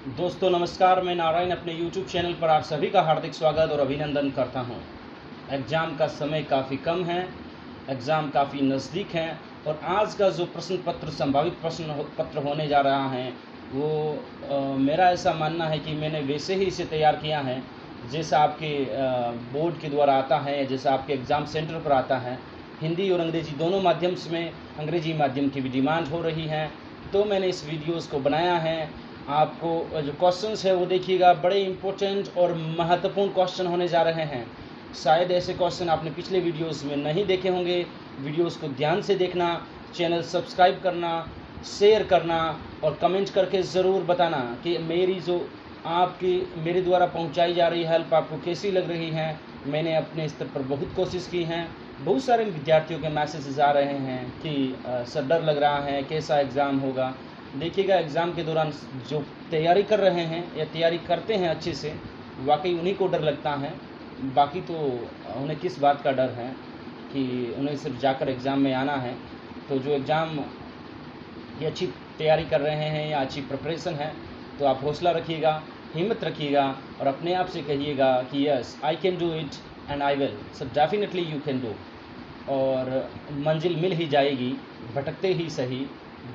दोस्तों नमस्कार, मैं नारायण अपने YouTube चैनल पर आप सभी का हार्दिक स्वागत और अभिनंदन करता हूं। एग्ज़ाम का समय काफ़ी कम है, एग्ज़ाम काफ़ी नज़दीक है और आज का जो प्रश्न पत्र संभावित प्रश्न पत्र होने जा रहा है वो मेरा ऐसा मानना है कि मैंने वैसे ही इसे तैयार किया है जैसा आपके बोर्ड के द्वारा आता है या जैसा आपके एग्ज़ाम सेंटर पर आता है। हिंदी और अंग्रेज़ी दोनों माध्यम में अंग्रेज़ी माध्यम की भी डिमांड हो रही है, तो मैंने इस वीडियोज़ को बनाया है। आपको जो क्वेश्चंस है वो देखिएगा, बड़े इम्पोर्टेंट और महत्वपूर्ण क्वेश्चन होने जा रहे हैं। शायद ऐसे क्वेश्चन आपने पिछले वीडियोस में नहीं देखे होंगे। वीडियोस को ध्यान से देखना, चैनल सब्सक्राइब करना, शेयर करना और कमेंट करके ज़रूर बताना कि मेरे द्वारा पहुंचाई जा रही हेल्प आपको कैसी लग रही है। मैंने अपने स्तर पर बहुत कोशिश की है। बहुत सारे विद्यार्थियों के मैसेजेस आ रहे हैं कि सर डर लग रहा है, कैसा एग्ज़ाम होगा। देखिएगा, एग्ज़ाम के दौरान जो तैयारी कर रहे हैं या तैयारी करते हैं अच्छे से, वाकई उन्हीं को डर लगता है। बाकी तो उन्हें किस बात का डर है कि उन्हें सिर्फ जाकर एग्ज़ाम में आना है। तो जो एग्ज़ाम की अच्छी तैयारी कर रहे हैं या अच्छी प्रिपरेशन है, तो आप हौसला रखिएगा, हिम्मत रखिएगा और अपने आप से कहिएगा कि yes I can do it and I will. So definitely you can do. और मंजिल मिल ही जाएगी, भटकते ही सही।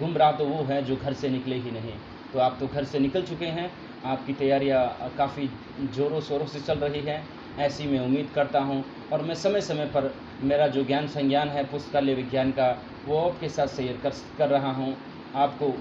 गुमराह तो वो है जो घर से निकले ही नहीं। तो आप तो घर से निकल चुके हैं, आपकी तैयारियां काफ़ी ज़ोरों शोरों से चल रही हैं, ऐसी मैं उम्मीद करता हूं। और मैं समय समय पर मेरा जो ज्ञान संज्ञान है पुस्तकालय विज्ञान का, वो आपके साथ शेयर कर रहा हूं। आपको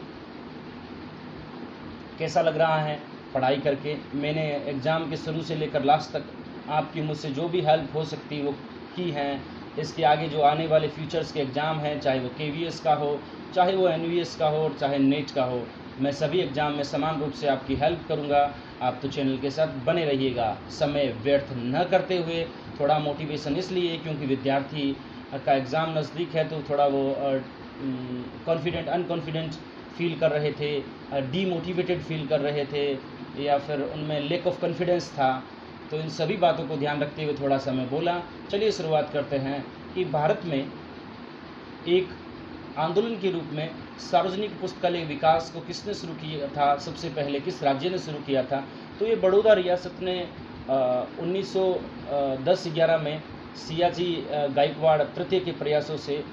कैसा लग रहा है पढ़ाई करके? मैंने एग्ज़ाम के शुरू से लेकर लास्ट तक आपकी मुझसे जो भी हेल्प हो सकती वो की है। इसके आगे जो आने वाले फ्यूचर्स के एग्ज़ाम हैं, चाहे वो KVS का हो, चाहे वो NVS का हो, चाहे नेट का हो, मैं सभी एग्ज़ाम में समान रूप से आपकी हेल्प करूंगा। आप तो चैनल के साथ बने रहिएगा। समय व्यर्थ न करते हुए थोड़ा मोटिवेशन इसलिए क्योंकि विद्यार्थी का एग्ज़ाम नज़दीक है, तो थोड़ा वो कॉन्फिडेंट अनकॉन्फिडेंट फील कर रहे थे, डीमोटिवेटेड फील कर रहे थे या फिर उनमें लैक ऑफ कॉन्फिडेंस था। तो इन सभी बातों को ध्यान रखते हुए थोड़ा सा मैं बोला। चलिए शुरुआत करते हैं कि भारत में एक आंदोलन के रूप में सार्वजनिक पुस्तकालय विकास को किसने शुरू किया था, सबसे पहले किस राज्य ने शुरू किया था? तो ये बड़ौदा रियासत ने 1910-11 में सियाजी गायकवाड़ तृतीय के प्रयासों से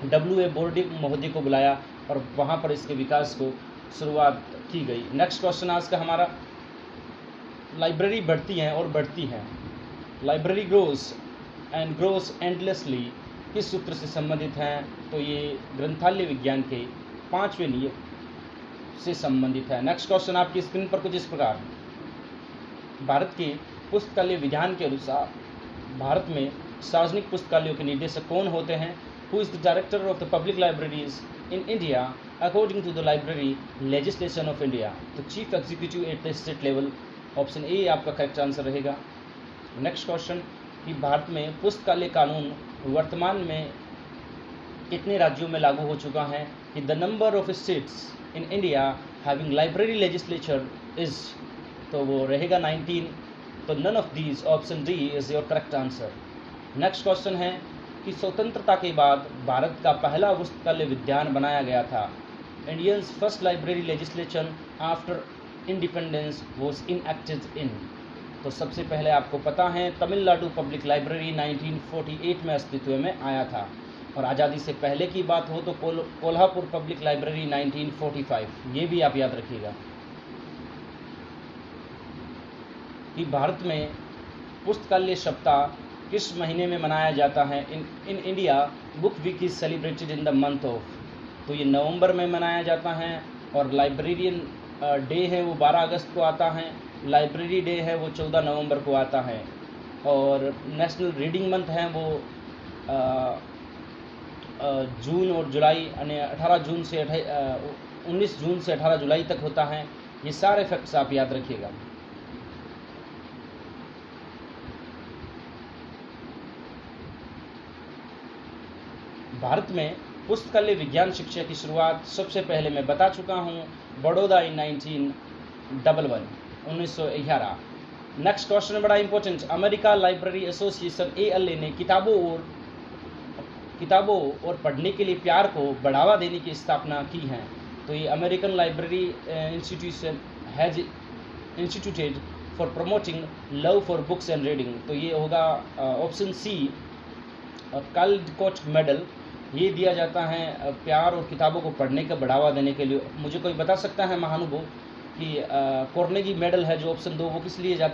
W.A. बोर्डिक महोदय को बुलाया और वहाँ पर इसके विकास को शुरुआत की गई। नेक्स्ट क्वेश्चन आज का हमारा, लाइब्रेरी बढ़ती हैं और बढ़ती हैं। Library grows and grows endlessly किस सूत्र से संबंधित हैं? तो ये ग्रंथालय विज्ञान के 5वें नियम से संबंधित है। नेक्स्ट क्वेश्चन आपकी स्क्रीन पर कुछ इस प्रकार, भारत के पुस्तकालय विधान के अनुसार भारत में सार्वजनिक पुस्तकालयों के निदेशक कौन होते हैं? Who is the director of the public libraries in India according to the library legislation of India? तो chief executive at the state level. Option A आपका करेक्ट आंसर रहेगा। नेक्स्ट क्वेश्चन कि भारत में पुस्तकालय कानून वर्तमान में कितने राज्यों में लागू हो चुका है? कि the number of states in India having library legislation is, तो वो रहेगा 19। तो none of these, option D is your correct answer. Next question है कि स्वतंत्रता के बाद भारत का पहला पुस्तकालय विज्ञान बनाया गया था। Indians first library legislation after independence was enacted in. तो सबसे पहले आपको पता है तमिलनाडु पब्लिक लाइब्रेरी 1948 में अस्तित्व में आया था। और आज़ादी से पहले की बात हो तो कोल्हापुर पब्लिक लाइब्रेरी 1945, ये भी आप याद रखिएगा। कि भारत में पुस्तकालय सप्ताह किस महीने में मनाया जाता है? In India book week is celebrated in the month of, तो ये नवंबर में मनाया जाता है। और लाइब्रेरियन डे है वो 12 अगस्त को आता है। लाइब्रेरी डे है वो 14 नवंबर को आता है। और नेशनल रीडिंग मंथ है वो जून और जुलाई, यानी 19 जून से 18 जुलाई तक होता है। ये सारे फैक्ट्स आप याद रखिएगा। भारत में पुस्तकालय विज्ञान शिक्षा की शुरुआत सबसे पहले मैं बता चुका हूँ, बड़ौदा इन 1911। नेक्स्ट क्वेश्चन बड़ा important, America library association ALA ने किताबों और पढ़ने के लिए प्यार को बढ़ावा देने की स्थापना की है। तो ये American library institution has instituted for promoting love for books and reading, तो ये होगा ऑप्शन सी। काल्डकोट मेडल ये दिया जाता है प्यार और किताबों को पढ़ने का बढ़ावा देने के लिए। मुझे कोई बता सकता है महानुभाव कि कार्नेगी मेडल है जो ऑप्शन 2 वो किस लिए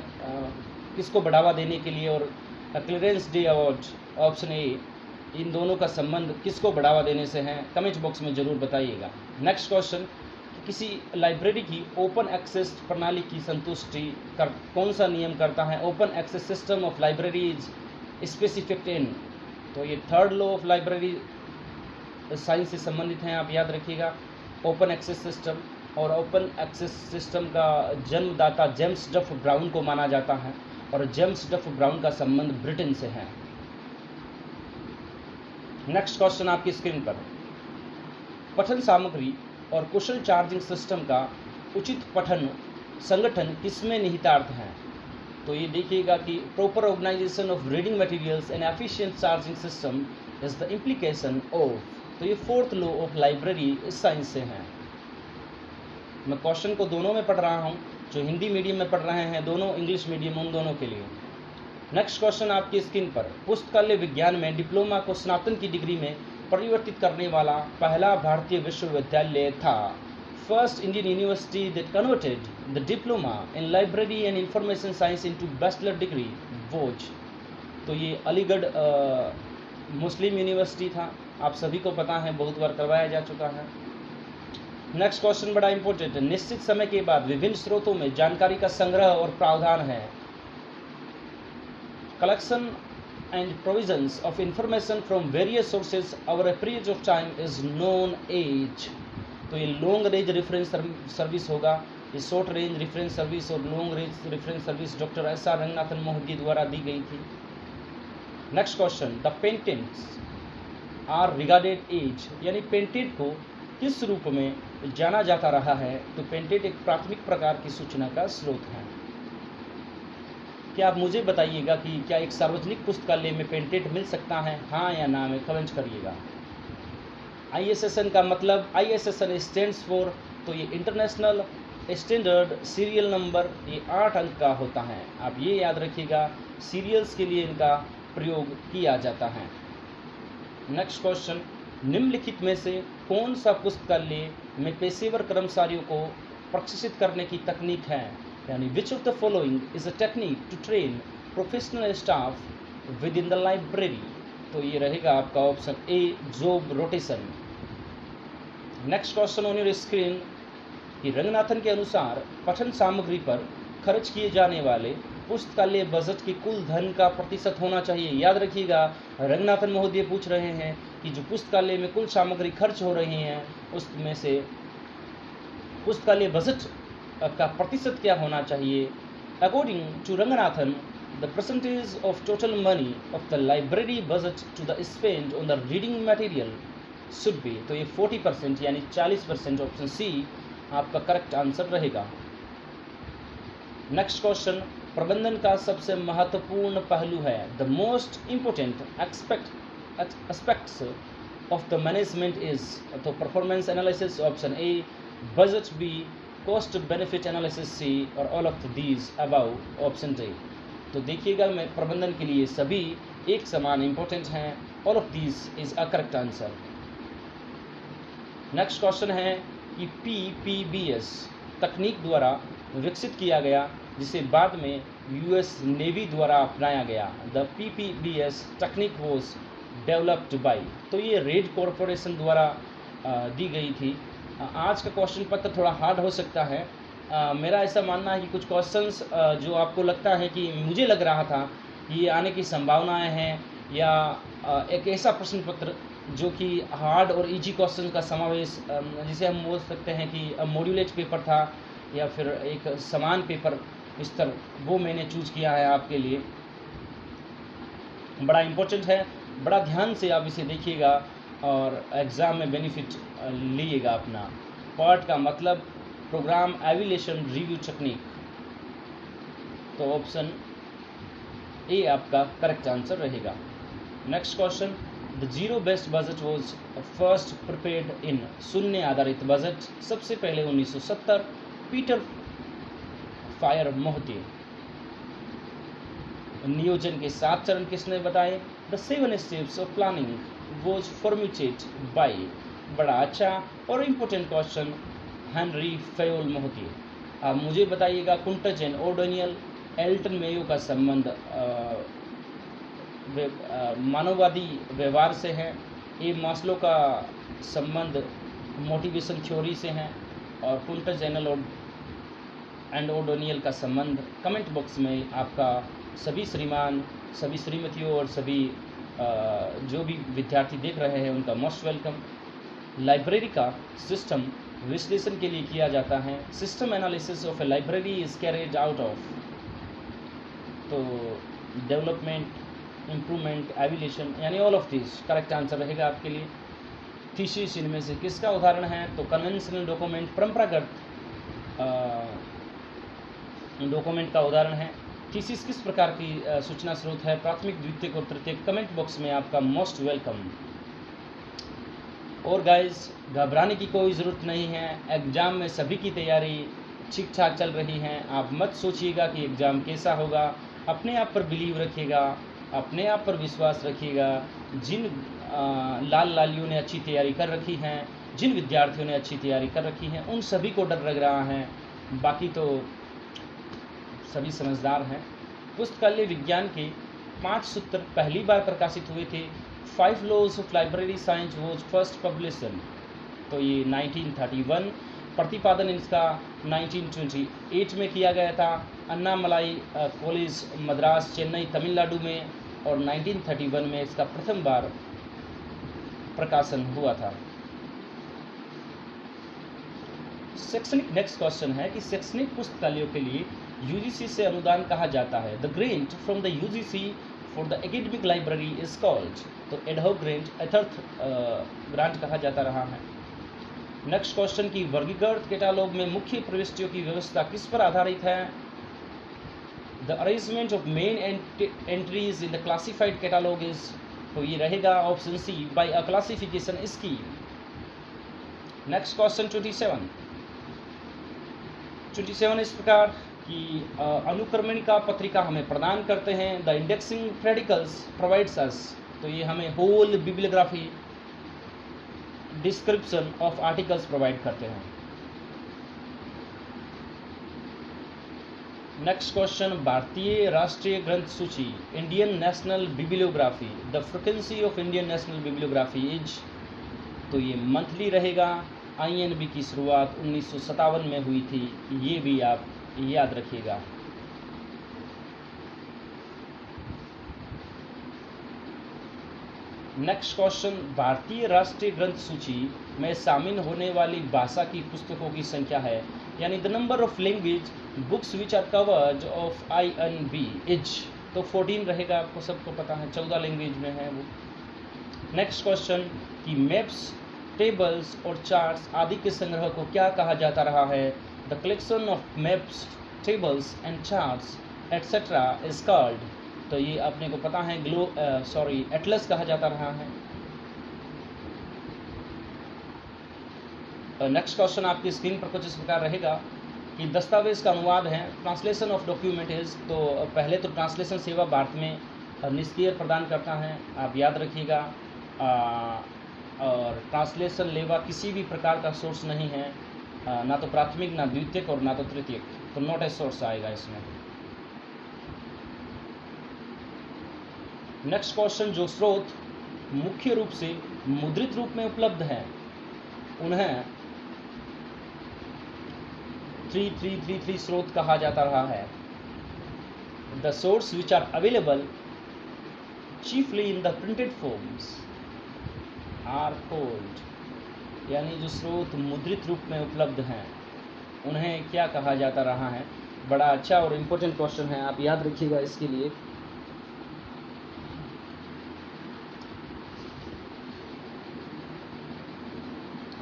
किसको बढ़ावा देने के लिए, और clearance day award option A, इन दोनों का संबंध किसको बढ़ावा देने से है? कमेंट बॉक्स में ज़रूर बताइएगा। नेक्स्ट क्वेश्चन, किसी लाइब्रेरी की ओपन एक्सेस प्रणाली की संतुष्टि कौन सा नियम करता है? Open access system of libraries specific in, तो ये third law of library science से संबंधित हैं, आप याद रखिएगा। ओपन एक्सेस सिस्टम, और ओपन एक्सेस सिस्टम का जन्मदाता जेम्स डफ ब्राउन को माना जाता है, और जेम्स डफ ब्राउन का संबंध ब्रिटेन से है। नेक्स्ट क्वेश्चन आपकी स्क्रीन पर, पठन सामग्री और कुशल चार्जिंग सिस्टम का उचित पठन संगठन किसमें निहितार्थ है? तो ये देखिएगा कि proper organisation of reading materials and efficient charging system is the implication of, तो ये fourth law of library science से है। मैं क्वेश्चन को दोनों में पढ़ रहा हूँ, जो हिंदी मीडियम में पढ़ रहे हैं, दोनों इंग्लिश मीडियम, उन दोनों के लिए। नेक्स्ट क्वेश्चन आपकी स्क्रीन पर, पुस्तकालय विज्ञान में डिप्लोमा को स्नातन की डिग्री में परिवर्तित करने वाला पहला भारतीय विश्वविद्यालय था। First Indian university that converted the diploma in library and information science into bachelor degree was, तो ये अलीगढ़ मुस्लिम यूनिवर्सिटी था, आप सभी को पता है, बहुत बार करवाया जा चुका है। नेक्स्ट क्वेश्चन बड़ा इंपॉर्टेंट है, निश्चित समय के बाद विभिन्न स्रोतों में जानकारी का संग्रह और प्रावधान है। Collection and provisions of information from various sources over a period of time is known as, तो ये लॉन्ग रेंज रेफरेंस सर्विस होगा, ये शॉर्ट रेंज रेफरेंस सर्विस और long range reference service doctor S R. Ranganathan Mohanty द्वारा दी गई थी। Next question, the patents are regarded as, यानी पेटेंट को किस रूप में जाना जाता रहा है? तो पेटेंट एक प्राथमिक प्रकार की सूचना का स्रोत है। क्या आप मुझे बताइएगा कि क्या एक सार्वजनिक पुस्तकालय में पेटेंट मिल सकता है, हाँ या ना में कमेंट करिएगा। ISSN का मतलब, ISSN स्टैंड्स फॉर, तो ये इंटरनेशनल स्टैंडर्ड सीरियल नंबर, ये 8 अंक का होता है, आप ये याद रखिएगा, सीरियल्स के लिए इनका प्रयोग किया जाता है। नेक्स्ट क्वेश्चन, निम्नलिखित में से कौन सा पुस्तकालय में पेशेवर कर्मचारियों को प्रशिक्षित करने की तकनीक है? यानी which of the following is a technique to train professional staff within the library, तो ये रहेगा आपका option A, job rotation. Next question on your screen, कि रंगनाथन के अनुसार पठन सामग्री पर खर्च किए जाने वाले पुस्तकालय बजट के कुल धन का प्रतिशत होना चाहिए। याद रखिएगा, रंगनाथन महोदय पूछ रहे हैं कि जो पुस्तकालय में कुल सामग्री खर्च हो रही हैं उसमें से पुस्तकालय बजट का प्रतिशत क्या होना चाहिए? According to Ranganathan, the percentage of total money of the library budget to the spend on the reading material should be, तो ये 40% यानी 40%, ऑप्शन सी आपका करेक्ट आंसर रहेगा। नेक्स्ट क्वेश्चन, प्रबंधन का सबसे महत्वपूर्ण पहलू है, the most important aspects of the management is, तो performance analysis option A, budget B, cost benefit analysis C, और all of these above option D. तो देखिएगा, मैं प्रबंधन के लिए सभी एक समान इंपॉर्टेंट हैं, all of these is a correct answer. Next question है कि PPBS तकनीक द्वारा विकसित किया गया, जिसे बाद में US नेवी द्वारा अपनाया गया। The PPBS technique was developed by, तो ये रेड कॉरपोरेशन द्वारा दी गई थी। आज का क्वेश्चन पत्र थोड़ा हार्ड हो सकता है, मेरा ऐसा मानना है कि कुछ क्वेश्चंस जो आपको लगता है कि मुझे लग रहा था कि ये आने की संभावनाएं हैं, या एक ऐसा प्रश्न पत्र जो कि हार्ड और इजी क्वेश्चन का समावेश, जिसे हम बोल सकते हैं कि मॉड्यूलेट पेपर था या फिर एक समान पेपर स्तर, वो मैंने चूज किया है आपके लिए। बड़ा इम्पोर्टेंट है, बड़ा ध्यान से आप इसे देखिएगा और एग्ज़ाम में बेनिफिट लीजिएगा अपना। पार्ट का मतलब प्रोग्राम एवेल्यूएशन रिव्यू टेक्निक, तो ऑप्शन ए आपका करेक्ट आंसर रहेगा। Next question, the zero based budget was first prepared in शून्य आधारित बजट सबसे पहले 1970 पीटर फायर मोहते। नियोजन के 7 चरण किसने बताए? The 7 steps of planning was formulated bye, बड़ा अच्छा और इम्पोर्टेंट क्वेश्चन, हेनरी फेयोल मोहते। अब मुझे बताइएगा कुंटज एंड ओडोनियल एल्टन मेयो का संबंध मानववादी व्यवहार से है, ए मास्लो का संबंध मोटिवेशन थ्योरी से है, और कुंटज एंड ओडोनियल का संबंध कमेंट बॉक्स में आपका सभी श्रीमान, सभी श्रीमतियों और सभी जो भी विद्यार्थी देख रहे हैं उनका मोस्ट वेलकम। लाइब्रेरी का सिस्टम विश्लेषण के लिए किया जाता है। System analysis of A library is carried out of, तो डेवलपमेंट, इम्प्रूवमेंट, एवोल्यूशन, यानी all of this correct answer रहेगा आपके लिए। थीसिस इनमें से किसका उदाहरण है? तो कन्वेंशनल डॉक्यूमेंट, परंपरागत डॉक्यूमेंट का उदाहरण है। थीसिस किस प्रकार की सूचना स्रोत है? प्राथमिक, द्वितीयक और तृतीयक। कमेंट बॉक्स में आपका मोस्ट वेलकम। और गाइस, घबराने की कोई ज़रूरत नहीं है, एग्ज़ाम में सभी की तैयारी ठीक ठाक चल रही है। आप मत सोचिएगा कि एग्ज़ाम कैसा होगा, अपने आप पर बिलीव रखिएगा, अपने आप पर विश्वास रखिएगा। जिन लालियों ने अच्छी तैयारी कर रखी है, जिन विद्यार्थियों ने अच्छी तैयारी कर रखी है, उन सभी को डर लग रहा है, बाकी तो सभी समझदार हैं। पुस्तकालय विज्ञान के 5 सूत्र पहली बार प्रकाशित हुए थे। 5 laws of library science was first publication, तो ये 1931। प्रतिपादन इसका 1928 में किया गया था, अन्नामलाई कॉलेज मद्रास चेन्नई तमिलनाडु में, और 1931 में इसका प्रथम बार प्रकाशन हुआ था। शैक्षणिक नेक्स्ट क्वेश्चन है कि शैक्षणिक पुस्तकालयों के लिए यूजीसी से अनुदान कहा जाता है। The grant from the UGC for the academic library is called, तो एडहॉक ग्रांट, अथर्थ ग्रांट कहा जाता रहा है। नेक्स्ट क्वेश्चन की वर्गीकृत कैटालॉग में मुख्य प्रविष्टियों की व्यवस्था किस पर आधारित है? The arrangement of main entries in the classified catalogue is, तो ये रहेगा option C, by a classification scheme. Next question 27 इस प्रकार कि अनुक्रमणिका पत्रिका हमें प्रदान करते हैं। The indexing periodicals provides us, तो ये हमें whole bibliography, description of articles provide करते हैं। नेक्स्ट क्वेश्चन, भारतीय राष्ट्रीय ग्रंथ सूची, Indian National Bibliography, the frequency of Indian National Bibliography is, तो ये मंथली रहेगा। INB की शुरुआत 1957 में हुई थी, ये भी आप याद रखिएगा। नेक्स्ट क्वेश्चन, भारतीय राष्ट्रीय ग्रंथ सूची में शामिल होने वाली भाषा की पुस्तकों की संख्या है, यानी the number of language books which are covered of INB is, तो 14 रहेगा, आपको सबको पता है, 14 लैंग्वेज में है वो। नेक्स्ट क्वेश्चन कि मैप्स, टेबल्स और चार्ट्स आदि के संग्रह को क्या कहा जाता रहा है? The collection of maps, tables and charts etcetera is called, तो ये अपने को पता है एटलस कहा जाता रहा है। नेक्स्ट क्वेश्चन आपकी स्क्रीन पर कुछ इस प्रकार रहेगा कि दस्तावेज का अनुवाद है, ट्रांसलेशन ऑफ डॉक्यूमेंट इज, तो पहले तो ट्रांसलेशन सेवा भारत में निष्क्रिय प्रदान करता है, आप याद रखिएगा। और ट्रांसलेशन लेवा किसी भी प्रकार का सोर्स नहीं है, ना तो प्राथमिक, ना द्वितीयक और ना तो तृतीयक, तो नॉट ए सोर्स आएगा इसमें। नेक्स्ट क्वेश्चन, जो स्रोत मुख्य रूप से मुद्रित रूप में उपलब्ध हैं उन्हें 3333 स्रोत कहा जाता रहा है। The source which are available chiefly in the printed forms are called, यानी जो स्रोत मुद्रित रूप में उपलब्ध हैं उन्हें क्या कहा जाता रहा है? बड़ा अच्छा और इम्पोर्टेंट क्वेश्चन है, आप याद रखिएगा इसके लिए।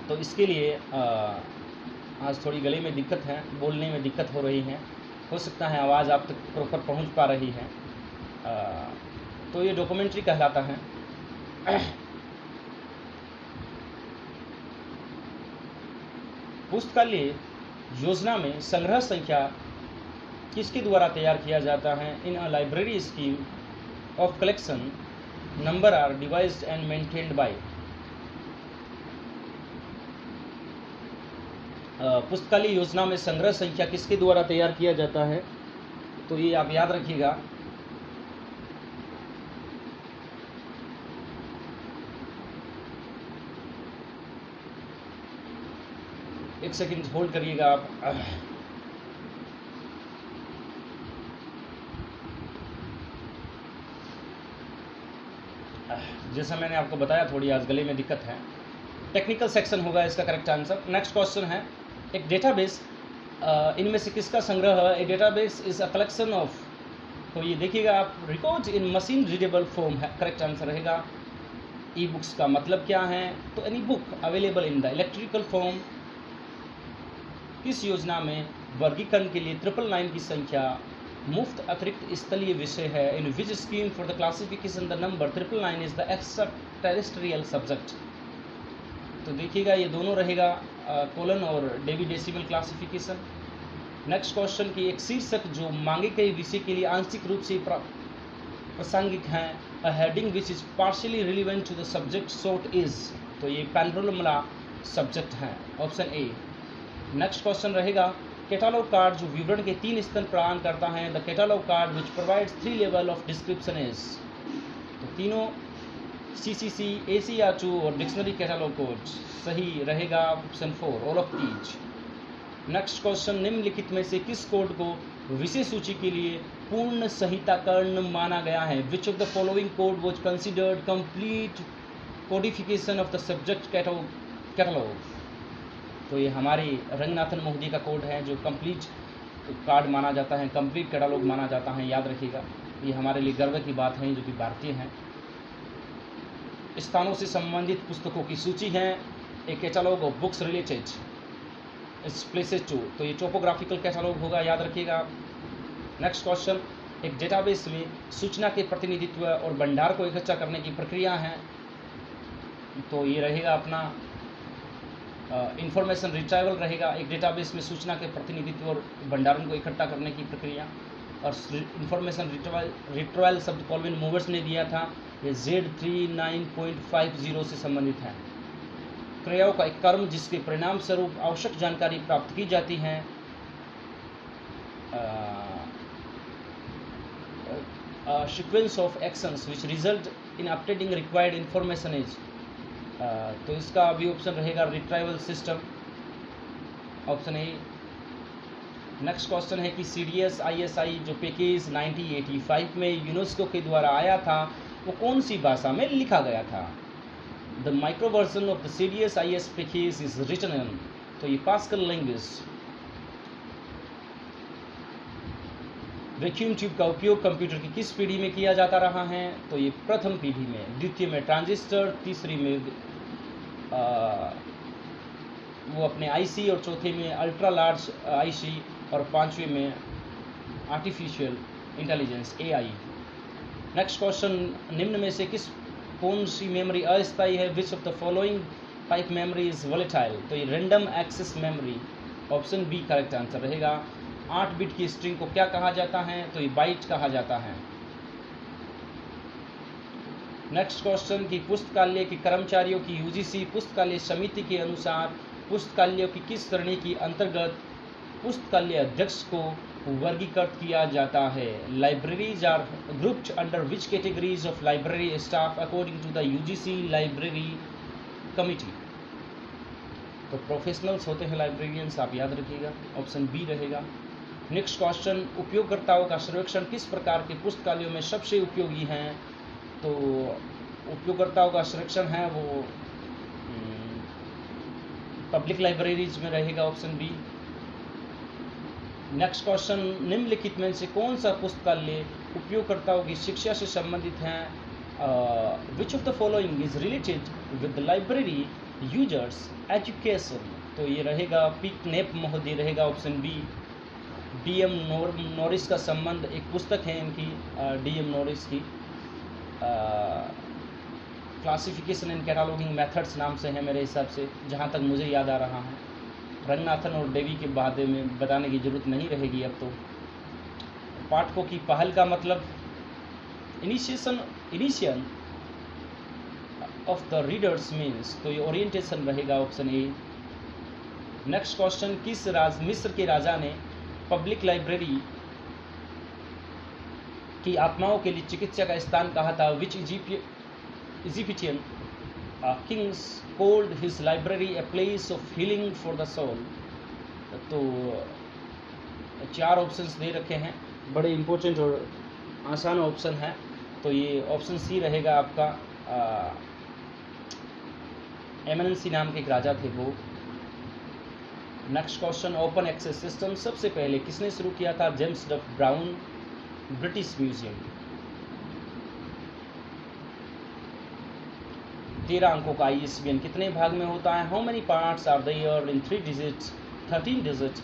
तो इसके लिए आज थोड़ी गले में दिक्कत है, बोलने में दिक्कत हो रही है, हो सकता है आवाज़ आप तक प्रॉपर पहुंच पा रही है, तो ये डॉक्यूमेंट्री कहलाता है। पुस्तकालय योजना में संग्रह संख्या किसके द्वारा तैयार किया जाता है? In a library scheme of collection number are devised and maintained by. पुस्तकालय योजना में संग्रह संख्या किसके द्वारा तैयार किया जाता है? तो ये आप याद रखिएगा। एक सेकंड होल्ड करिएगा आप। जैसा मैंने आपको बताया, थोड़ी आज गले में दिक्कत है। टेक्निकल सेक्शन होगा इसका करेक्ट आंसर। नेक्स्ट क्वेश्चन है, एक डेटाबेस इनमें से किसका संग्रह है? A database is a collection of, तो ये देखिएगा आप, records in machine readable form है, करेक्ट आंसर रहेगा। ई बुक्स का मतलब क्या है? तो any book available in the electrical form. किस योजना में वर्गीकरण के लिए 999 की संख्या मुफ्त अतिरिक्त स्थलीय विषय है? In which scheme for the classification the number 999 is the extraterrestrial subject. तो देखिएगा ये दोनों रहेगा, कोलन और डेसिमल क्लासिफिकेशन। नेक्स्ट क्वेश्चन की एक शीर्षक जो मांगे गए विषय के लिए आंशिक रूप से प्रासंगिक है, a heading which is partially relevant to the subject sought is, तो ये पैनोरामा सब्जेक्ट है, ऑप्शन ए। नेक्स्ट क्वेश्चन रहेगा, कैटलॉग कार्ड जो विवरण के 3 स्तर प्रदान करता है, the catalogue card which provides 3 level of description is, तो तीनों CCC, ACR2 और डिक्शनरी कैटलॉग कोड सही रहेगा, option 4 all of these. Next question, निम्नलिखित में से किस कोड को विषय सूची के लिए पूर्ण संहिताकरण माना गया है? Which of the following code was considered complete codification of the subject catalogue, तो ये हमारे रंगनाथन महोदय का कोड है जो कंप्लीट कार्ड माना जाता है, कंप्लीट कैटलॉग माना जाता है, याद रखिएगा। ये हमारे लिए गर्व की बात है जो कि भारतीय हैं। स्थानों से संबंधित पुस्तकों की सूची है, a catalogue of books related places to, तो ये टोपोग्राफिकल कैटलॉग होगा, याद रखिएगा। नेक्स्ट क्वेश्चन, एक डेटाबेस में सूचना के प्रतिनिधित्व और भंडार को इकट्ठा करने की प्रक्रिया है, तो ये रहेगा अपना इंफॉर्मेशन रिट्राइवल रहेगा। एक डेटाबेस में सूचना के प्रतिनिधित्व और भंडारण को इकट्ठा करने की प्रक्रिया, और इंफॉर्मेशन रिट्राइवल शब्द कॉल्विन मूवर्स ने दिया था, ये Z39.50 से संबंधित है। क्रियाओं का एक कर्म जिसके परिणाम स्वरूप आवश्यक जानकारी प्राप्त की जाती है, sequence of actions which result in updating required information is, तो इसका भी ऑप्शन रहेगा retrieval system, option A. Next question है कि CDS ISI जो पैकेज 1985 में यूनेस्को के द्वारा आया था, वो कौन सी भाषा में लिखा गया था? The micro version of the CDS IS package is written in, तो ये पास्कल लैंग्वेज। वैक्यूम ट्यूब का उपयोग कंप्यूटर की किस पीढ़ी में किया जाता रहा है? तो ये प्रथम पीढ़ी में, द्वितीय में ट्रांजिस्टर, तीसरी में वो अपने IC, और चौथे में अल्ट्रा लार्ज IC, और पांचवें में artificial intelligence AI। Next question, निम्न में से कौन सी मेमोरी अस्थायी है? Which of the following type memory is volatile, तो ये random access memory, option B correct answer रहेगा। 8 बिट की स्ट्रिंग को क्या कहा जाता है? तो ये बाइट कहा जाता है। नेक्स्ट क्वेश्चन की पुस्तकालय के कर्मचारियों की UGC पुस्तकालय समिति के अनुसार पुस्तकालयों की किस श्रेणी की अंतर्गत पुस्तकालय अध्यक्ष को वर्गीकृत किया जाता है? Libraries are grouped under which categories of library staff according to the UGC library committee, तो प्रोफेशनल्स होते हैं लाइब्रेरियंस, आप याद रखिएगा, ऑप्शन बी रहेगा। नेक्स्ट क्वेश्चन, उपयोगकर्ताओं का सर्वेक्षण किस प्रकार के पुस्तकालयों में सबसे उपयोगी है? तो उपयोगकर्ताओं का सर्वेक्षण है वो पब्लिक लाइब्रेरीज में रहेगा, ऑप्शन बी। नेक्स्ट क्वेश्चन, निम्नलिखित में से कौन सा पुस्तकालय उपयोगकर्ताओं की शिक्षा से संबंधित है? Which of the following is related with the library users education, तो ये रहेगा पिकनेप महोदय रहेगा, ऑप्शन बी। DM नॉरिस का संबंध, एक पुस्तक है इनकी DM नॉरिस की, क्लासिफिकेशन एंड कैटलॉगिंग मेथड्स नाम से है मेरे हिसाब से, जहाँ तक मुझे याद आ रहा है। रंगनाथन और देवी के बारे में बताने की ज़रूरत नहीं रहेगी अब तो। पाठकों की पहल का मतलब initiation of the readers means, तो ये ओरिएंटेशन रहेगा ऑप्शन ए। नेक्स्ट क्वेश्चन, किस मिस्र के राजा ने पब्लिक लाइब्रेरी की आत्माओं के लिए चिकित्सा का स्थान कहा था? Which Egyptian kings called his library a place of healing for the soul? तो 4 ऑप्शंस दे रखे हैं, बड़े इंपॉर्टेंट और आसान ऑप्शन है, तो ये ऑप्शन सी रहेगा आपका। एमएनसी नाम के एक राजा थे वो। Next question, open access system सबसे पहले किसने शुरू किया था? जेम्स डफ ब्राउन, ब्रिटिश म्यूजियम। 13 अंकों का ISBN कितने भाग में होता है? How many parts are there in 3 digits 13 digit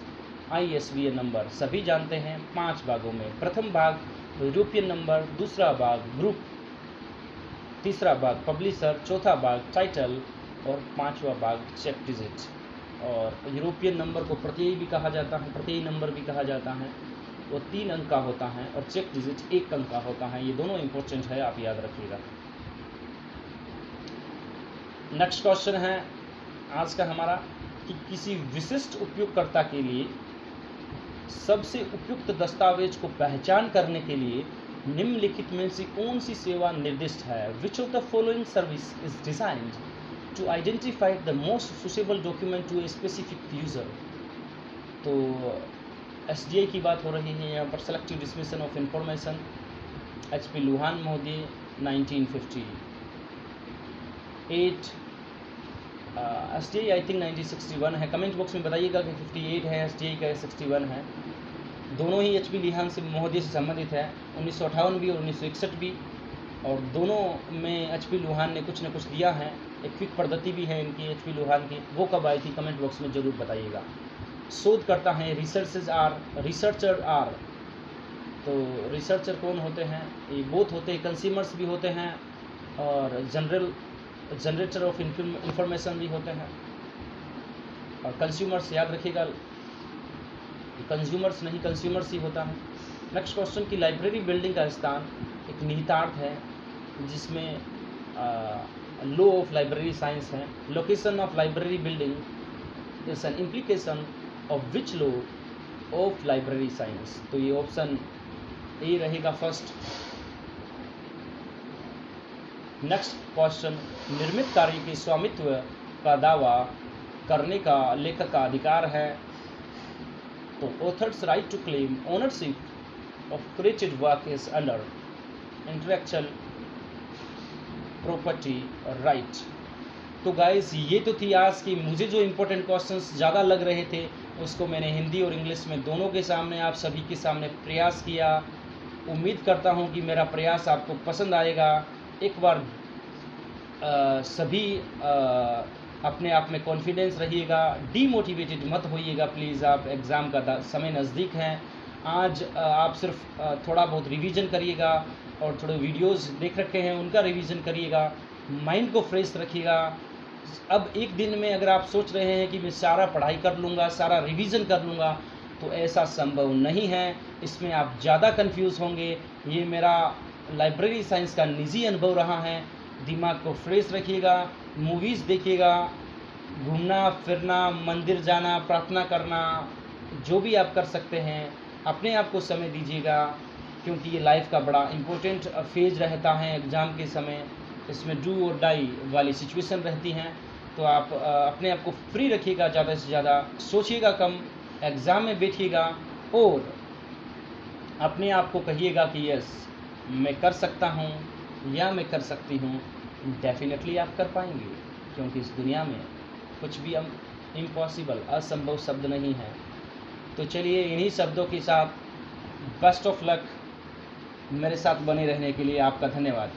ISBN number? सभी जानते हैं 5 भागों में। प्रथम भाग यूरोपियन नंबर, दूसरा भाग ग्रुप, तीसरा भाग पब्लिशर, चौथा भाग टाइटल और 5वां भाग चेक डिजिट। और यूरोपियन नंबर को प्रत्यय भी कहा जाता है, प्रत्यय नंबर भी कहा जाता है, वो 3 अंक का होता है, और चेक डिजिट 1 अंक का होता है। ये दोनों इंपॉर्टेंट है, आप याद रखिएगा। नेक्स्ट क्वेश्चन है आज का हमारा कि किसी विशिष्ट उपयोगकर्ता के लिए सबसे उपयुक्त दस्तावेज को पहचान करने के लिए निम्नलिखित में से कौन सी सेवा निर्दिष्ट है? Which of the following service is designed to identify the most suitable document to a specific user? तो SDI की बात हो रही है यहाँ पर, selective dissemination of information, HP Luhn महोदय 1958। SDI आई थिंक 1961 है, कमेंट बॉक्स में बताइएगा कि 58 है SDI का, 61 है। दोनों ही HP लुहान से महोदय से संबंधित है, 1958 भी और 1961 भी, और दोनों में HP लुहान ने कुछ न कुछ दिया है। एक क्विक पद्धति भी है इनकी HP लुहान की, वो कब आई थी कमेंट बॉक्स में ज़रूर बताइएगा। शोध करता है रिसर्चर आर, तो रिसर्चर कौन होते हैं? ये बोथ होते हैं, कंज्यूमर्स भी होते हैं और जनरेटर ऑफ इंफॉर्मेशन भी होते हैं। और कंज्यूमर्स याद रखिएगा, कंज्यूमर्स नहीं कंज्यूमर्स ही होता है। नेक्स्ट क्वेश्चन की लाइब्रेरी बिल्डिंग का स्थान एक निहितार्थ है जिसमें लॉ ऑफ लाइब्रेरी साइंस है। Location of library building is an implication of which law of library science? तो ये ऑप्शन ए रहेगा फर्स्ट। नेक्स्ट क्वेश्चन, निर्मित कार्य के स्वामित्व का दावा करने का लेखक का अधिकार है? तो author's right to claim ownership of created work is under intellectual property right. तो गाइस ये तो थी आज की, मुझे जो इम्पोर्टेंट क्वेश्चंस ज़्यादा लग रहे थे उसको मैंने हिंदी और इंग्लिश में दोनों के सामने आप सभी के सामने प्रयास किया। उम्मीद करता हूँ कि मेरा प्रयास आपको पसंद आएगा। एक बार सभी अपने आप में कॉन्फिडेंस रहिएगा, डीमोटिवेटेड मत होइएगा प्लीज़। आप एग्ज़ाम का समय नज़दीक है। आज आप सिर्फ थोड़ा बहुत रिवीजन करिएगा और थोड़े वीडियोस देख रखे हैं उनका रिवीजन करिएगा, माइंड को फ्रेश रखिएगा। अब एक दिन में अगर आप सोच रहे हैं कि मैं सारा पढ़ाई कर लूँगा, सारा रिवीजन कर लूँगा, तो ऐसा संभव नहीं है। इसमें आप ज़्यादा कंफ्यूज होंगे। ये मेरा लाइब्रेरी साइंस का निजी अनुभव रहा है। दिमाग को फ्रेश रखिएगा, मूवीज़ देखिएगा, घूमना फिरना, मंदिर जाना, प्रार्थना करना, जो भी आप कर सकते हैं, अपने आप को समय दीजिएगा, क्योंकि ये लाइफ का बड़ा इम्पोर्टेंट फेज रहता है एग्ज़ाम के समय। इसमें डू और डाई वाली सिचुएशन रहती हैं, तो आप अपने आप को फ्री रखिएगा, ज़्यादा से ज़्यादा सोचिएगा कम, एग्ज़ाम में बैठिएगा और अपने आप को कहिएगा कि यस मैं कर सकता हूँ या मैं कर सकती हूँ। डेफिनेटली आप कर पाएंगे, क्योंकि इस दुनिया में कुछ भी इम्पॉसिबल, असंभव शब्द नहीं है। तो चलिए इन्हीं शब्दों के साथ बेस्ट ऑफ लक। मेरे साथ बने रहने के लिए आपका धन्यवाद।